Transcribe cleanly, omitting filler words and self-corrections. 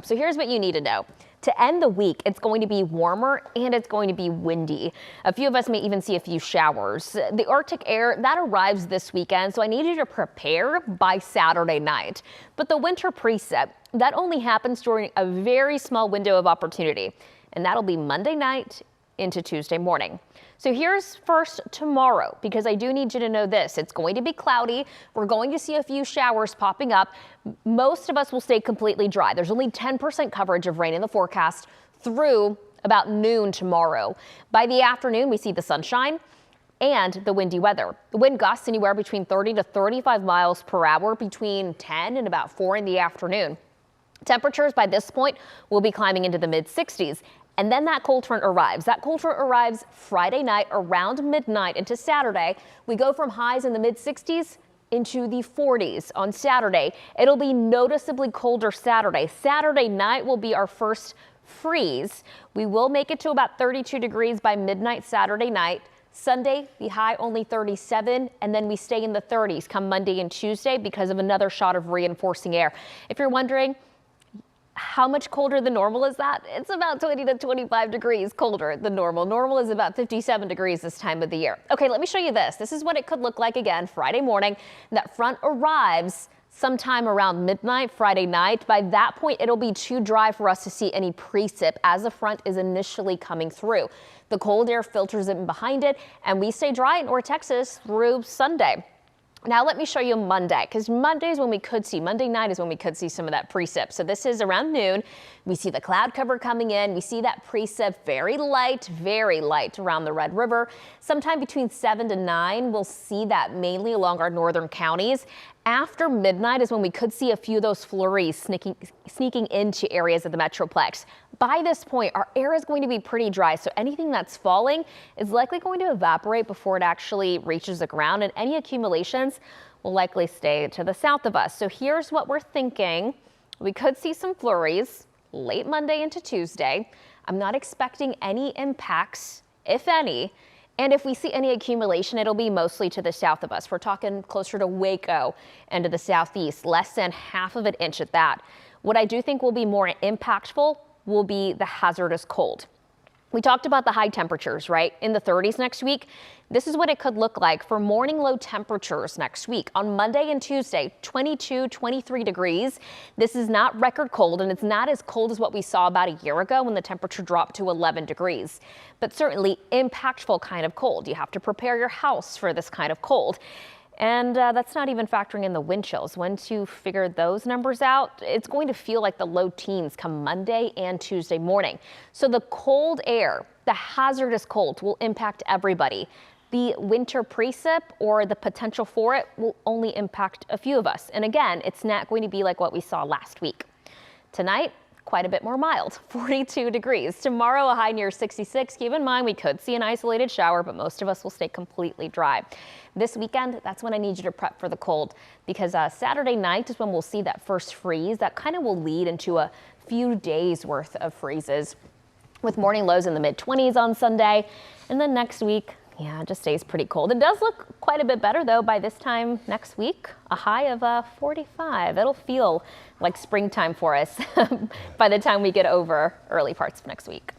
So here's what you need to know. To end the week, it's going to be warmer and it's going to be windy. A few of us may even see a few showers. The Arctic air, that arrives this weekend, so I need you to prepare by Saturday night. But the winter precip, that only happens during a very small window of opportunity, and that'll be Monday night into Tuesday morning. So here's first tomorrow, because I do need you to know this. It's going to be cloudy. We're going to see a few showers popping up. Most of us will stay completely dry. There's only 10% coverage of rain in the forecast through about noon tomorrow. By the afternoon, we see the sunshine and the windy weather. The wind gusts anywhere between 30 to 35 miles per hour between 10 and about 4 in the afternoon. Temperatures by this point will be climbing into the mid 60s. And then that cold front arrives. That cold front arrives Friday night around midnight into Saturday. We go from highs in the mid 60s into the 40s on Saturday. It'll be noticeably colder Saturday. Saturday night will be our first freeze. We will make it to about 32 degrees by midnight Saturday night. Sunday, the high only 37, and then we stay in the 30s come Monday and Tuesday because of another shot of reinforcing air. If you're wondering, how much colder than normal is that? It's about 20 to 25 degrees colder than normal. Normal is about 57 degrees this time of the year. Okay, let me show you this. This is what it could look like again Friday morning. That front arrives sometime around midnight Friday night. By that point, it'll be too dry for us to see any precip as the front is initially coming through. The cold air filters in behind it, and we stay dry in North Texas through Sunday. Now let me show you Monday, because Monday night is when we could see some of that precip. So this is around noon. We see the cloud cover coming in. We see that precip very light around the Red River. Sometime between 7 to 9, we'll see that mainly along our northern counties. After midnight is when we could see a few of those flurries sneaking into areas of the Metroplex. By this point, our air is going to be pretty dry, so anything that's falling is likely going to evaporate before it actually reaches the ground, and any accumulations will likely stay to the south of us. So here's what we're thinking. We could see some flurries late Monday into Tuesday. I'm not expecting any impacts, if any. And if we see any accumulation, it'll be mostly to the south of us. We're talking closer to Waco and to the southeast, less than half of an inch at that. What I do think will be more impactful will be the hazardous cold. We talked about the high temperatures, right? In the 30s next week. This is what it could look like for morning low temperatures next week. On Monday and Tuesday, 22, 23 degrees. This is not record cold, and it's not as cold as what we saw about a year ago when the temperature dropped to 11 degrees. But certainly impactful kind of cold. You have to prepare your house for this kind of cold. And that's not even factoring in the wind chills. Once you figure those numbers out, it's going to feel like the low teens come Monday and Tuesday morning. So the cold air, the hazardous cold, will impact everybody. The winter precip or the potential for it will only impact a few of us. And again, it's not going to be like what we saw last week. Tonight, quite a bit more mild, 42 degrees. Tomorrow, a high near 66. Keep in mind, we could see an isolated shower, but most of us will stay completely dry. This weekend, that's when I need you to prep for the cold, because Saturday night is when we'll see that first freeze. That kind of will lead into a few days worth of freezes with morning lows in the mid 20s on Sunday. And then next week, yeah, it just stays pretty cold. It does look quite a bit better, though, by this time next week. A high of 45. It'll feel like springtime for us by the time we get over early parts of next week.